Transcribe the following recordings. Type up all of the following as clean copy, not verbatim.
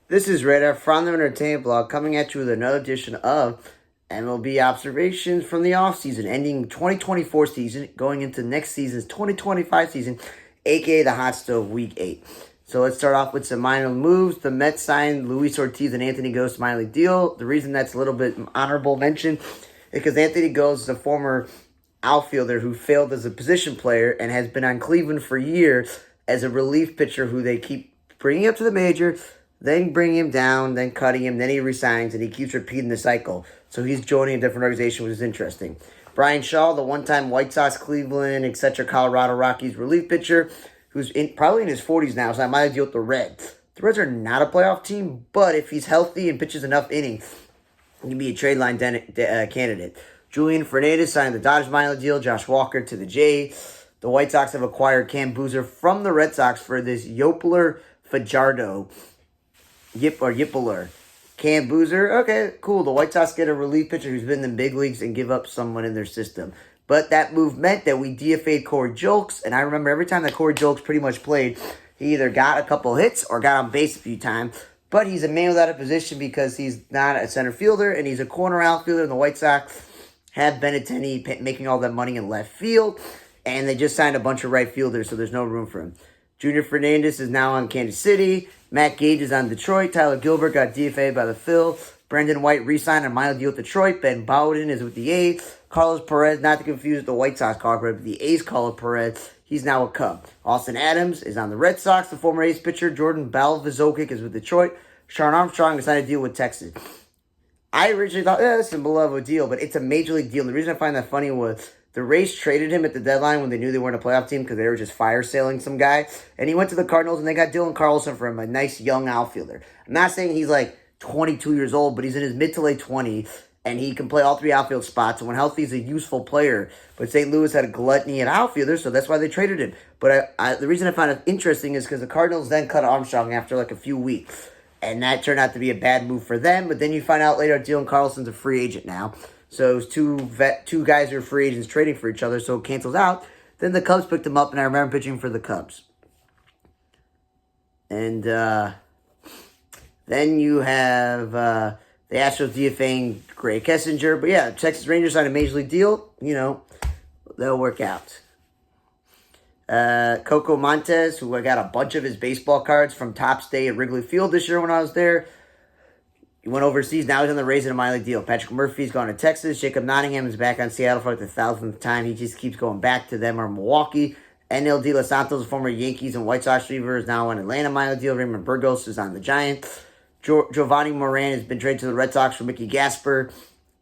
This is Radar from the Entertainment Blog coming at you with another edition of MLB Observations from the offseason, ending 2024 season, going into next season's 2025 season, aka the Hot Stove Week 8. So let's start off with some minor moves. The Mets signed Luis Ortiz and Anthony Gose minor league deal. The reason that's a little bit honorable mention is because Anthony Gose is a former outfielder who failed as a position player and has been on Cleveland for years as a relief pitcher who they keep bringing up to the major, then bringing him down, then cutting him, then he resigns, and he keeps repeating the cycle. So he's joining a different organization, which is interesting. Brian Shaw, the one-time White Sox, Cleveland, etc., Colorado Rockies relief pitcher, who's probably in his 40s now, so I might deal with the Reds. The Reds are not a playoff team, but if he's healthy and pitches enough innings, he can be a trade line candidate. Julian Fernandez signed the Dodgers minor deal, Josh Walker to the Jays. The White Sox have acquired Cam Boozer from the Red Sox for this Yopler Fajardo. Yippeler. Cam Boozer, okay, cool. The White Sox get a relief pitcher who's been in the big leagues and give up someone in their system. But that move meant that we DFA'd Corey Julks, and I remember every time that Corey Julks pretty much played, he either got a couple hits or got on base a few times. But he's a man without a position because he's not a center fielder, and he's a corner outfielder, and the White Sox have Benintendi making all that money in left field, and they just signed a bunch of right fielders, so there's no room for him. Junior Fernandez is now on Kansas City. Matt Gage is on Detroit. Tyler Gilbert got DFA'd by the Phil. Brendan White re-signed a minor deal with Detroit. Ben Bowden is with the A's. Carlos Perez, not to confuse with the White Sox Carlos, but the A's Carlos Perez. He's now a Cub. Austin Adams is on the Red Sox. The former A's pitcher Jordan Balvazokic is with Detroit. Shawn Armstrong signed a deal with Texas. I originally thought, this is a beloved deal, but it's a major league deal. The reason I find that funny was the Rays traded him at the deadline when they knew they weren't a playoff team because they were just fire sailing some guy. And he went to the Cardinals and they got Dylan Carlson for him, a nice young outfielder. I'm not saying he's like 22 years old, but he's in his mid to late 20s and he can play all three outfield spots. And when healthy, he's a useful player. But St. Louis had a gluttony at outfielders, so that's why they traded him. But the reason I find it interesting is because the Cardinals then cut Armstrong after like a few weeks. And that turned out to be a bad move for them. But then you find out later Dylan Carlson's a free agent now. So it's two guys who are free agents trading for each other, so it cancels out. Then the Cubs picked him up, and I remember pitching for the Cubs. And then you have the Astros DFAing Gray Kessinger. But yeah, Texas Rangers signed a major league deal. You know, they'll work out. Coco Montes, who I got a bunch of his baseball cards from Topps Day at Wrigley Field this year when I was there. He went overseas. Now he's on the Rays in a minor league deal. Patrick Murphy's gone to Texas. Jacob Nottingham is back on Seattle for like the 1,000th time. He just keeps going back to them or Milwaukee. NL De Los Santos, former Yankees and White Sox reliever, is now on Atlanta minor league deal. Raymond Burgos is on the Giants. Giovanni Moran has been traded to the Red Sox for Mickey Gasper.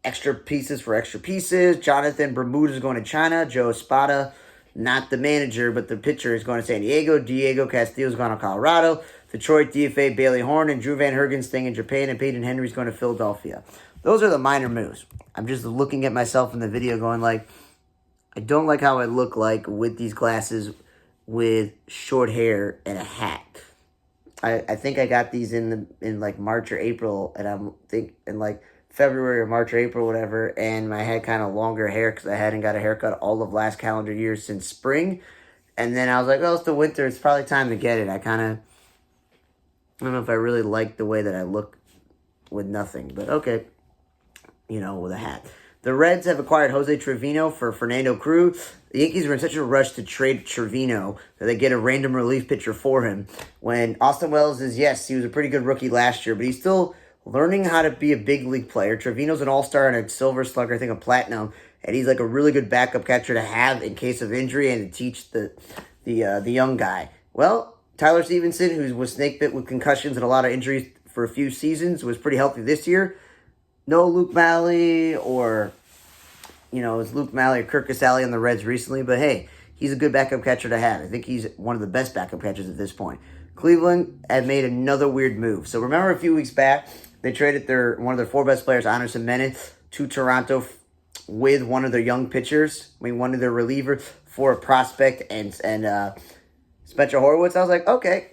Extra pieces for extra pieces. Jonathan Bermudez is going to China. Joe Espada, not the manager, but the pitcher, is going to San Diego. Diego Castillo is going to Colorado. Detroit DFA Bailey Horn and Drew Van Hergen staying in Japan, and Peyton Henry's going to Philadelphia. Those are the minor moves. I'm just looking at myself in the video going like, I don't like how I look like with these glasses with short hair and a hat. I think I got these in like March or April, and I'm think in like February or March or April, whatever, and I had kind of longer hair because I hadn't got a haircut all of last calendar year since spring. And then I was like, oh, it's the winter. It's probably time to get it. I don't know if I really like the way that I look with nothing, but okay, you know, with a hat. The Reds have acquired Jose Trevino for Fernando Cruz. The Yankees were in such a rush to trade Trevino that they get a random relief pitcher for him. When Austin Wells is, yes, he was a pretty good rookie last year, but he's still learning how to be a big league player. Trevino's an all-star and a silver slugger, I think a platinum, and he's like a really good backup catcher to have in case of injury and to teach the young guy. Well, Tyler Stevenson, who was snake bit with concussions and a lot of injuries for a few seasons, was pretty healthy this year. No Luke Malley or, it's Luke Malley or Kirk Casale on the Reds recently, but hey, he's a good backup catcher to have. I think he's one of the best backup catchers at this point. Cleveland had made another weird move. So remember a few weeks back, they traded one of their four best players, Anderson Menace, to Toronto with one of their young pitchers, one of their relievers, for a prospect and Spencer Horwitz. I was like, okay,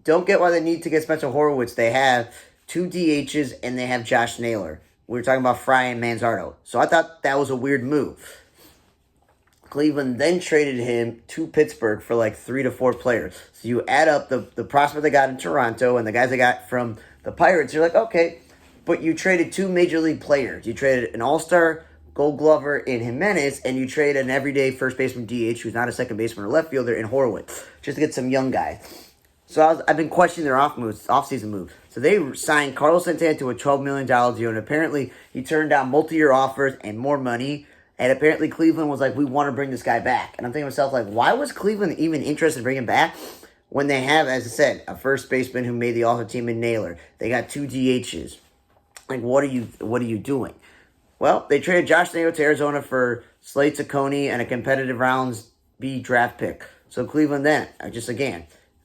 don't get why they need to get Spencer Horwitz. They have two DHs and they have Josh Naylor. We were talking about Fry and Manzardo. So I thought that was a weird move. Cleveland then traded him to Pittsburgh for like 3 to 4 players. So you add up the prospect they got in Toronto and the guys they got from the Pirates, you're like, okay, but you traded 2 major league players. You traded an all-star Gold Glover in Jimenez, and you traded an everyday first baseman DH who's not a second baseman or left fielder in Horwitz, just to get some young guys. So I've been questioning their off-season move. So they signed Carlos Santana to a $12 million deal, and apparently he turned down multi-year offers and more money. And apparently Cleveland was like, we want to bring this guy back. And I'm thinking to myself, like, why was Cleveland even interested in bringing him back when they have, as I said, a first baseman who made the All-Star team in Naylor? They got 2 DHs. Like, what are you doing? Well, they traded Josh Naylor to Arizona for Slade Ciccone and a competitive rounds B draft pick. So Cleveland then,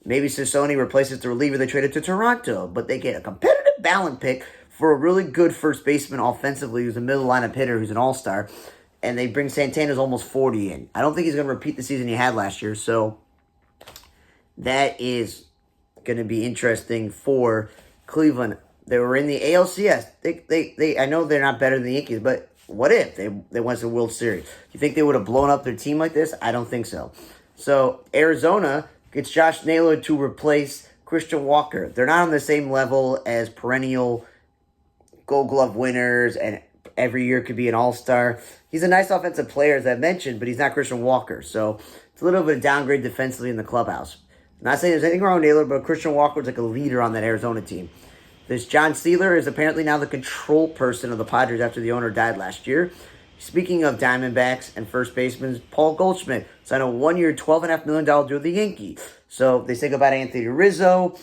maybe Ciccone replaces the reliever they traded to Toronto, but they get a competitive balance pick for a really good first baseman offensively who's a middle lineup hitter who's an all-star. And they bring Santana's almost 40 in. I don't think he's going to repeat the season he had last year. So that is going to be interesting for Cleveland. They were in the ALCS. They I know they're not better than the Yankees, but what if they went to the World Series? You think they would have blown up their team like this? I don't think so. So Arizona gets Josh Naylor to replace Christian Walker. They're not on the same level as perennial Gold Glove winners and every year could be an all-star. He's a nice offensive player, as I mentioned, but he's not Christian Walker. So it's a little bit of a downgrade defensively in the clubhouse. I'm not saying there's anything wrong with Naylor, but Christian Walker is like a leader on that Arizona team. This John Sealer is apparently now the control person of the Padres after the owner died last year. Speaking of Diamondbacks and first basemen, Paul Goldschmidt signed a 1-year, $12.5 million deal with the Yankees. So they say goodbye to Anthony Rizzo,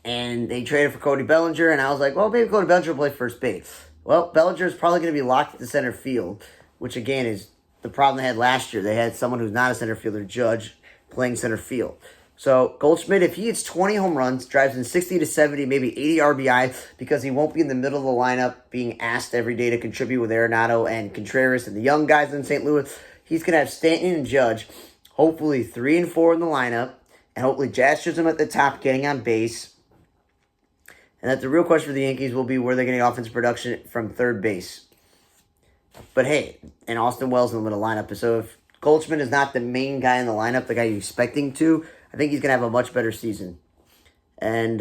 and they traded for Cody Bellinger, and I was like, well, maybe Cody Bellinger will play first base. Well, Bellinger is probably going to be locked into center field, which again is the problem they had last year. They had someone who's not a center fielder, Judge, playing center field. So Goldschmidt, if he hits 20 home runs, drives in 60 to 70, maybe 80 RBI, because he won't be in the middle of the lineup being asked every day to contribute with Arenado and Contreras and the young guys in St. Louis, he's going to have Stanton and Judge, hopefully 3 and 4 in the lineup, and hopefully Jazz Chisholm at the top getting on base. And that the real question for the Yankees will be where they're getting offensive production from third base. But hey, and Austin Wells in the middle lineup. So if Goldschmidt is not the main guy in the lineup, the guy you're expecting to, I think he's going to have a much better season. And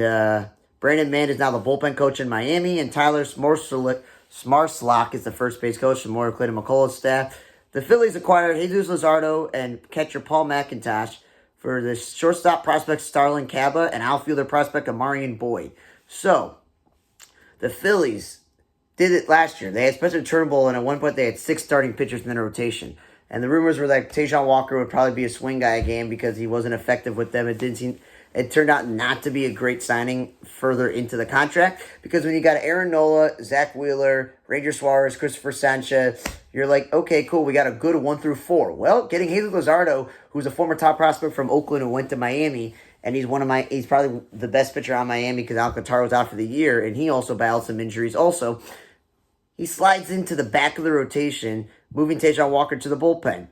Brandon Mann is now the bullpen coach in Miami, and Tyler Smarslock is the first base coach from Mario Clayton McCullough's staff. The Phillies acquired Jesus Luzardo and catcher Paul McIntosh for the shortstop prospect Starlin Caba and outfielder prospect Amarian Boyd. So, the Phillies did it last year. They had Spencer Turnbull, and at one point they had 6 starting pitchers in their rotation. And the rumors were that Tajon Walker would probably be a swing guy again because he wasn't effective with them. It turned out not to be a great signing further into the contract because when you got Aaron Nola, Zach Wheeler, Ranger Suarez, Christopher Sanchez, you're like, okay, cool, we got a good 1 through 4. Well, getting Jesus Luzardo, who's a former top prospect from Oakland who went to Miami, and he's probably the best pitcher on Miami because Alcantara was out for the year, and he also battled some injuries also. He slides into the back of the rotation, moving Tajon Walker to the bullpen.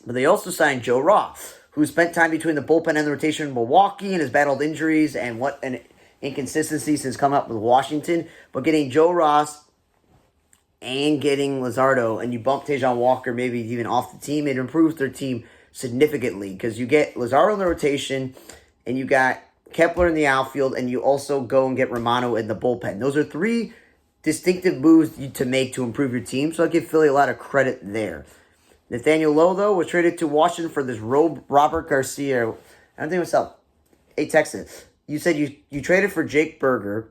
But they also signed Joe Ross, who spent time between the bullpen and the rotation in Milwaukee and has battled injuries and what an inconsistency since coming up with Washington. But getting Joe Ross and getting Luzardo, and you bump Tajon Walker maybe even off the team, it improves their team significantly because you get Luzardo in the rotation, and you got Kepler in the outfield, and you also go and get Romano in the bullpen. Those are 3 distinctive moves to make to improve your team, so I give Philly a lot of credit there. Nathaniel Lowe, though, was traded to Washington for this Robert Garcia. I'm thinking to myself, hey, Texas, you said you traded for Jake Berger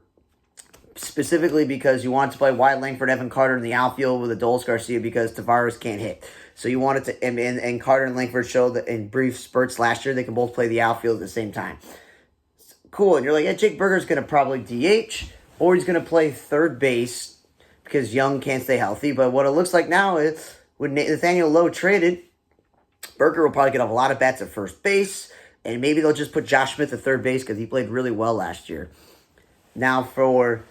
specifically because you wanted to play Wyatt Langford, Evan Carter in the outfield with Adolis Garcia because Tavares can't hit. So you wanted to, and Carter and Langford showed that in brief spurts last year they can both play the outfield at the same time. Cool, and you're like, yeah, Jake Berger's going to probably DH, or he's going to play third base because Young can't stay healthy. But what it looks like now is when Nathaniel Lowe traded, Berger will probably get a lot of bats at first base, and maybe they'll just put Josh Smith at third base because he played really well last year. Now for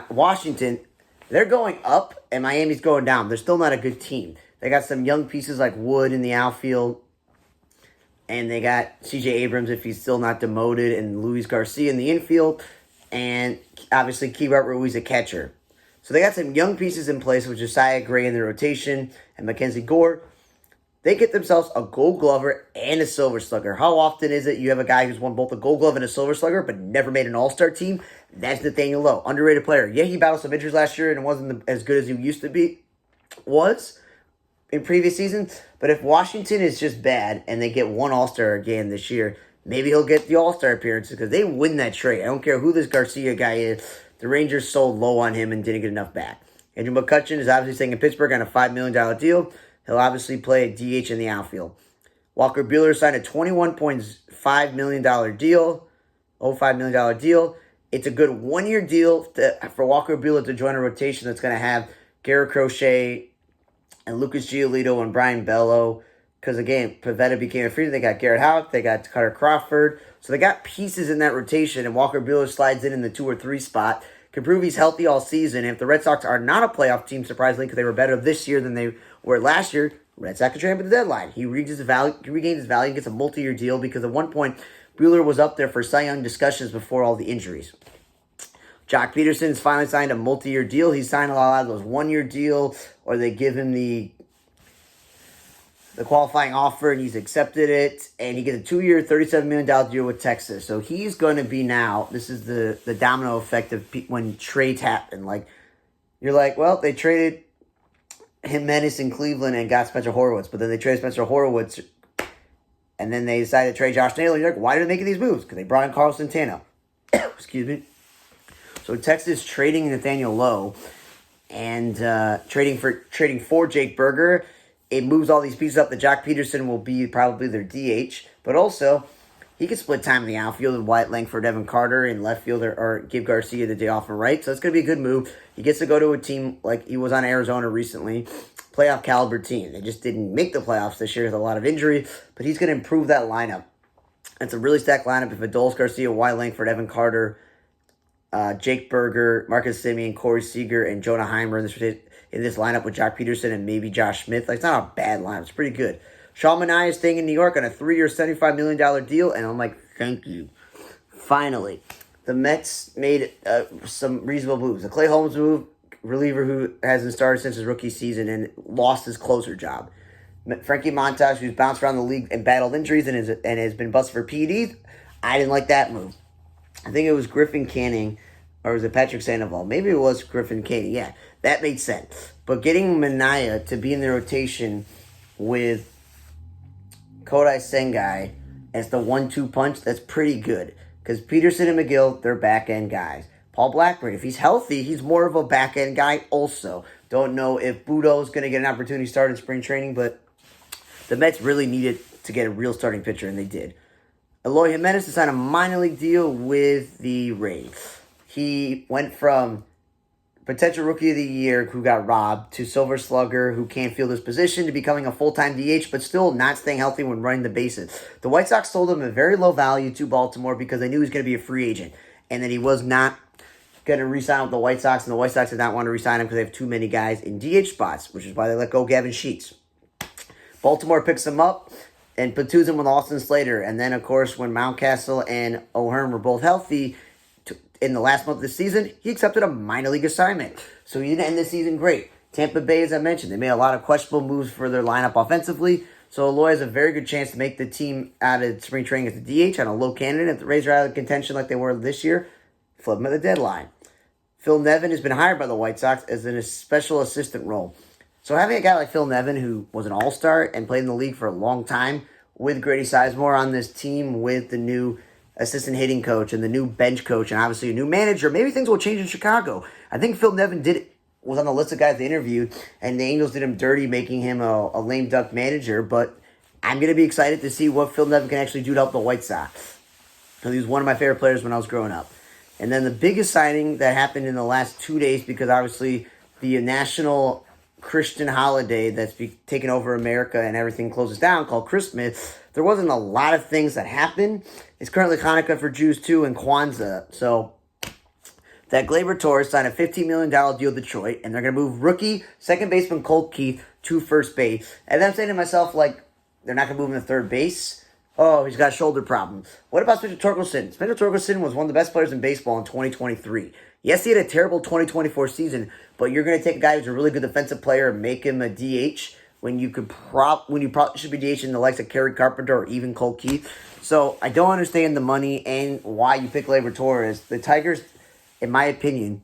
Washington, they're going up, and Miami's going down. They're still not a good team. They got some young pieces like Wood in the outfield, and they got C.J. Abrams if he's still not demoted, and Luis Garcia in the infield, and obviously Keibert Ruiz a catcher. So they got some young pieces in place with Josiah Gray in the rotation and Mackenzie Gore. they get themselves a Gold Glover and a Silver Slugger. How often is it you have a guy who's won both a Gold Glove and a Silver Slugger but never made an All-Star team? That's Nathaniel Lowe, underrated player. Yeah, he battled some injuries last year and wasn't as good as he used to be. Was in previous seasons. But if Washington is just bad and they get one All-Star again this year, maybe he'll get the All-Star appearances because they win that trade. I don't care who this Garcia guy is. The Rangers sold low on him and didn't get enough back. Andrew McCutchen is obviously staying in Pittsburgh on a $5 million deal. He'll obviously play a DH in the outfield. Walker Buehler signed a $21.5 million deal. $5 million deal. It's a good one-year deal for Walker Buehler to join a rotation that's going to have Garrett Crochet and Lucas Giolito and Brian Bello. Because, again, Pivetta became a free agent. They got Garrett Houck. They got Carter Crawford. So they got pieces in that rotation, and Walker Buehler slides in the 2 or 3 spot. Can prove he's healthy all season. If the Red Sox are not a playoff team, surprisingly, because they were better this year than they were last year, Red Sox can trade him at the deadline. He regains his value and gets a multi-year deal because at one point, Buehler was up there for Cy Young discussions before all the injuries. Jock Peterson has finally signed a multi-year deal. He's signed a lot of those one-year deal, or they give him the qualifying offer, and he's accepted it, and he gets a 2-year, $37 million deal with Texas. So he's going to be now, this is the domino effect of when trades happen. Like, you're like, well, they traded Jimenez in Cleveland and got Spencer Horwitz, but then they traded Spencer Horwitz, and then they decided to trade Josh Naylor. You're like, why are they making these moves? Because they brought in Carlos Santana. Excuse me. So Texas trading Nathaniel Lowe and trading for Jake Berger. It moves all these pieces up that Jock Peterson will be probably their DH, but also he can split time in the outfield with Wyatt Langford, Evan Carter in left field, or give Garcia the day off and right. So it's going to be a good move. He gets to go to a team like he was on Arizona recently, playoff caliber team. They just didn't make the playoffs this year with a lot of injury, but he's going to improve that lineup. It's a really stacked lineup. If Adolis Garcia, Wyatt Langford, Evan Carter, Jake Berger, Marcus Semien, Corey Seager, and Jonah Heimer in this lineup with Jock Peterson and maybe Josh Smith. Like, it's not a bad lineup. It's pretty good. Sean Manaea is staying in New York on a 3-year, $75 million deal, and I'm like, thank you. Finally, the Mets made some reasonable moves. The Clay Holmes move, reliever who hasn't started since his rookie season and lost his closer job. Frankie Montas, who's bounced around the league and battled injuries and has been busted for PEDs. I didn't like that move. I think it was Griffin Canning, or was it Patrick Sandoval? Maybe it was Griffin Canning. Yeah, that made sense. But getting Manaea to be in the rotation with Kodai Sengai as the 1-2 punch, that's pretty good. Because Peterson and McGill, they're back-end guys. Paul Blackburn, if he's healthy, he's more of a back-end guy also. Don't know if Budo's going to get an opportunity to start in spring training, but the Mets really needed to get a real starting pitcher, and they did. Eloy Jimenez signed a minor league deal with the Rays. He went from potential rookie of the year who got robbed to silver slugger who can't field his position to becoming a full-time DH but still not staying healthy when running the bases. The White Sox sold him at very low value to Baltimore because they knew he was going to be a free agent and that he was not going to re-sign with the White Sox, and the White Sox did not want to re-sign him because they have too many guys in DH spots, which is why they let go Gavin Sheets. Baltimore picks him up and platoons him with Austin Slater, and then, of course, when Mountcastle and O'Hearn were both healthy, in the last month of the season, he accepted a minor league assignment. So he didn't end the season great. Tampa Bay, as I mentioned, they made a lot of questionable moves for their lineup offensively. So Eloy has a very good chance to make the team out of spring training as the DH on a low candidate. If the Rays are out of contention like they were this year, flip him at the deadline. Phil Nevin has been hired by the White Sox as in a special assistant role. So having a guy like Phil Nevin, who was an all-star and played in the league for a long time, with Grady Sizemore on this team, with the new assistant hitting coach and the new bench coach and obviously a new manager, maybe things will change in Chicago. I think Phil Nevin was on the list of guys they interviewed, and the Angels did him dirty, making him a lame duck manager, but I'm going to be excited to see what Phil Nevin can actually do to help the White Sox. Because he was one of my favorite players when I was growing up. And then the biggest signing that happened in the last 2 days, because obviously the national Christian holiday that's taken over America and everything closes down called Christmas, there wasn't a lot of things that happened. It's currently Hanukkah for Jews too and Kwanzaa. So that Gleyber Torres signed a $15 million deal with Detroit, and they're going to move rookie second baseman Colt Keith to first base. And then I'm saying to myself, like, they're not going to move him to third base. Oh, he's got shoulder problems. What about Spencer Torkelson? Spencer Torkelson was one of the best players in baseball in 2023. Yes, he had a terrible 2024 season, but you're going to take a guy who's a really good defensive player and make him a DH when you probably should be DHing the likes of Kerry Carpenter or even Cole Keith. So I don't understand the money and why you pick Gleyber Torres. The Tigers, in my opinion,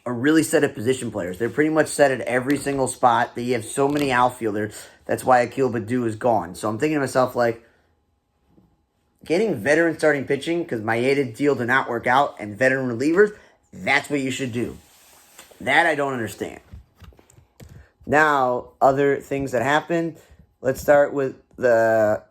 are really set at position players. They're pretty much set at every single spot. They have so many outfielders. That's why Akil Baddoo is gone. So I'm thinking to myself, like, getting veteran starting pitching, because Maeda deal did not work out, and veteran relievers, that's what you should do. That I don't understand. Now, other things that happened. Let's start with the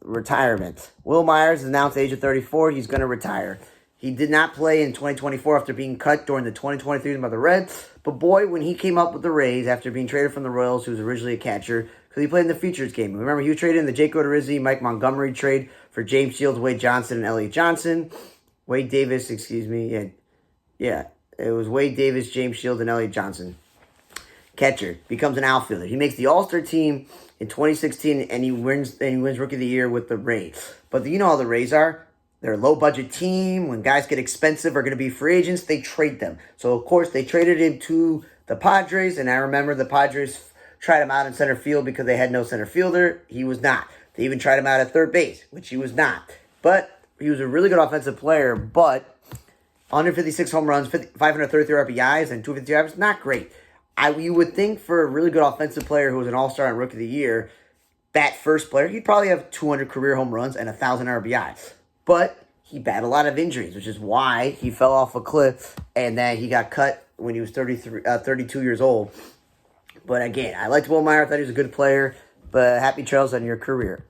retirement. Will Myers announced at the age of 34 he's going to retire. He did not play in 2024 after being cut during the 2023 season by the Reds. But boy, when he came up with the Rays after being traded from the Royals, who was originally a catcher, because he played in the Futures game. Remember, he was traded in the Jake Odorizzi, Mike Montgomery trade for James Shields, Wade Johnson, and Elliott Johnson. Wade Davis, Yeah, it was Wade Davis, James Shields, and Elliott Johnson. Catcher, becomes an outfielder. He makes the All-Star team in 2016, and he wins Rookie of the Year with the Rays. But you know how the Rays are. They're a low-budget team. When guys get expensive or going to be free agents, they trade them. So, of course, they traded him to the Padres, and I remember the Padres tried him out in center field because they had no center fielder. He was not. They even tried him out at third base, which he was not. But he was a really good offensive player, but 156 home runs, 533 RBIs, and 250 average, not great. You would think for a really good offensive player who was an all-star and Rookie of the Year, that first player, he'd probably have 200 career home runs and 1,000 RBIs. But he battled a lot of injuries, which is why he fell off a cliff and that he got cut when he was 32 years old. But again, I liked Will Myers. I thought he was a good player, but happy trails on your career.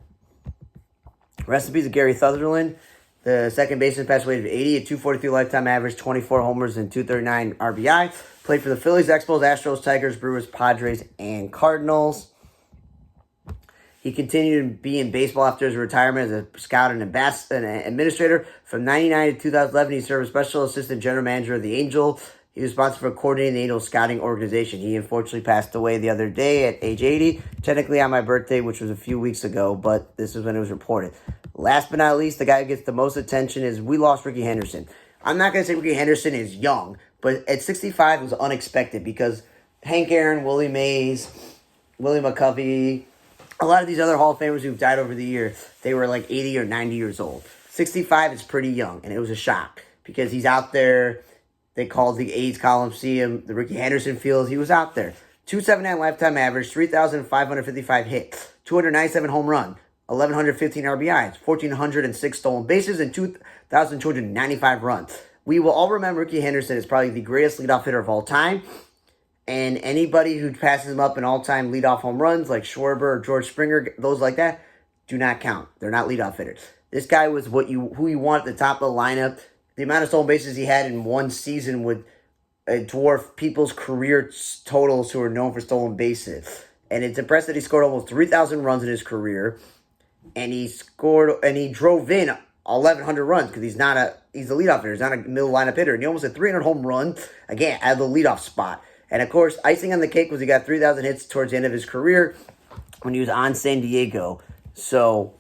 Recipes of Gary Sutherland. The second baseman passed away at 80, a 243 lifetime average, 24 homers, and 239 RBI. Played for the Phillies, Expos, Astros, Tigers, Brewers, Padres, and Cardinals. He continued to be in baseball after his retirement as a scout and administrator. From 1999 to 2011, he served as special assistant general manager of the Angel. He was responsible for coordinating the Angel scouting organization. He unfortunately passed away the other day at age 80, technically on my birthday, which was a few weeks ago, but this is when it was reported. Last but not least, the guy who gets the most attention is we lost Ricky Henderson. I'm not going to say Ricky Henderson is young, but at 65 it was unexpected because Hank Aaron, Willie Mays, Willie McCovey, a lot of these other Hall of Famers who've died over the years, they were like 80 or 90 years old. 65 is pretty young, and it was a shock because he's out there. They called the A's Coliseum the Ricky Henderson Field. He was out there. 279 lifetime average, 3,555 hits, 297 home run, 1,115 RBIs, 1,406 stolen bases, and 2,295 runs. We will all remember Ricky Henderson as probably the greatest leadoff hitter of all time. And anybody who passes him up in all-time leadoff home runs, like Schwarber or George Springer, those like that, do not count. They're not leadoff hitters. This guy was who you want at the top of the lineup. The amount of stolen bases he had in one season would dwarf people's career totals who are known for stolen bases. And it's impressive that he scored almost 3,000 runs in his career. And he drove in 1,100 runs because he's a leadoff hitter. He's not a middle lineup hitter. And he almost had 300 home runs, again, at the leadoff spot. And, of course, icing on the cake was he got 3,000 hits towards the end of his career when he was on San Diego. So,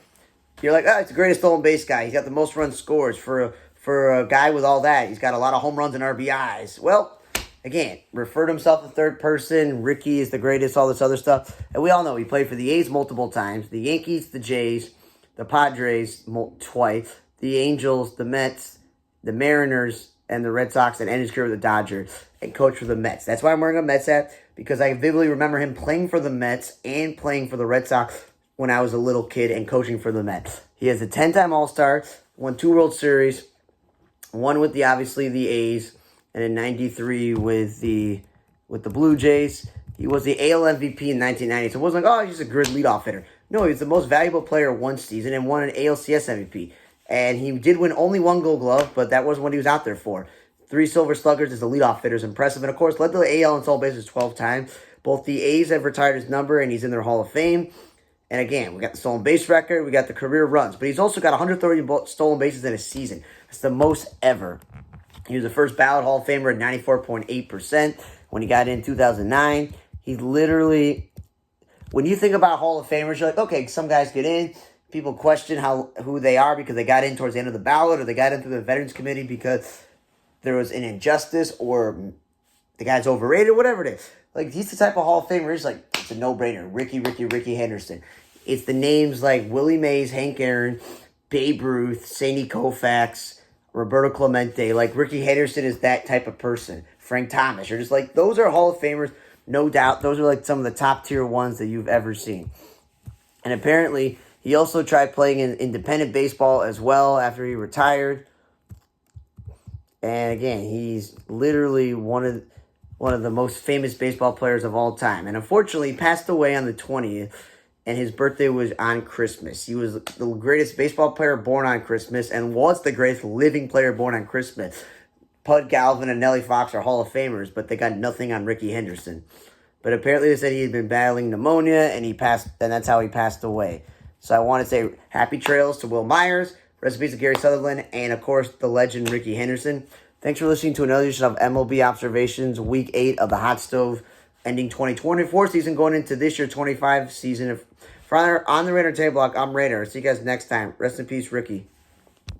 you're like, it's the greatest stolen base guy. He's got the most runs scores. For a guy with all that, he's got a lot of home runs and RBIs. Well, again, referred to himself in third person. Ricky is the greatest, all this other stuff. And we all know he played for the A's multiple times, the Yankees, the Jays, the Padres twice, the Angels, the Mets, the Mariners, and the Red Sox, and ended his career with the Dodgers, and coached for the Mets. That's why I'm wearing a Mets hat, because I vividly remember him playing for the Mets and playing for the Red Sox when I was a little kid and coaching for the Mets. He has a 10-time All-Star, won 2 World Series, one with obviously the A's, and in 93 with the Blue Jays. He was the AL MVP in 1990, so it wasn't like, he's a good leadoff hitter. No, he was the most valuable player one season and won an ALCS MVP. And he did win only 1 Gold Glove, but that wasn't what he was out there for. 3 Silver Sluggers as a leadoff hitter is impressive. And, of course, led the AL in stolen bases 12 times. Both the A's have retired his number, and he's in their Hall of Fame. And, again, we got the stolen base record. We got the career runs. But he's also got 130 stolen bases in a season. That's the most ever. He was the first ballot Hall of Famer at 94.8% when he got in 2009. He literally, when you think about Hall of Famers, you're like, okay, some guys get in. People question who they are because they got in towards the end of the ballot, or they got into the Veterans Committee because there was an injustice, or the guy's overrated, whatever it is. Like, he's the type of Hall of Famer. It's like, it's a no-brainer. Ricky Henderson. It's the names like Willie Mays, Hank Aaron, Babe Ruth, Sandy Koufax, Roberto Clemente. Like, Ricky Henderson is that type of person. Frank Thomas. You're just like, those are Hall of Famers, no doubt. Those are like some of the top-tier ones that you've ever seen. And apparently, he also tried playing in independent baseball as well after he retired. And again, he's literally one of the most famous baseball players of all time. And unfortunately, he passed away on the 20th, and his birthday was on Christmas. He was the greatest baseball player born on Christmas and was the greatest living player born on Christmas. Pud Galvin and Nellie Fox are Hall of Famers, but they got nothing on Ricky Henderson. But apparently they said he had been battling pneumonia, and that's how he passed away. So I want to say happy trails to Will Myers, recipes to Gary Sutherland, and of course the legend Ricky Henderson. Thanks for listening to another edition of MLB Observations, Week 8 of the Hot Stove, ending 2024 season, going into this year 25 season. For On the Raider Table Block, I'm Raider. See you guys next time. Rest in peace, Ricky.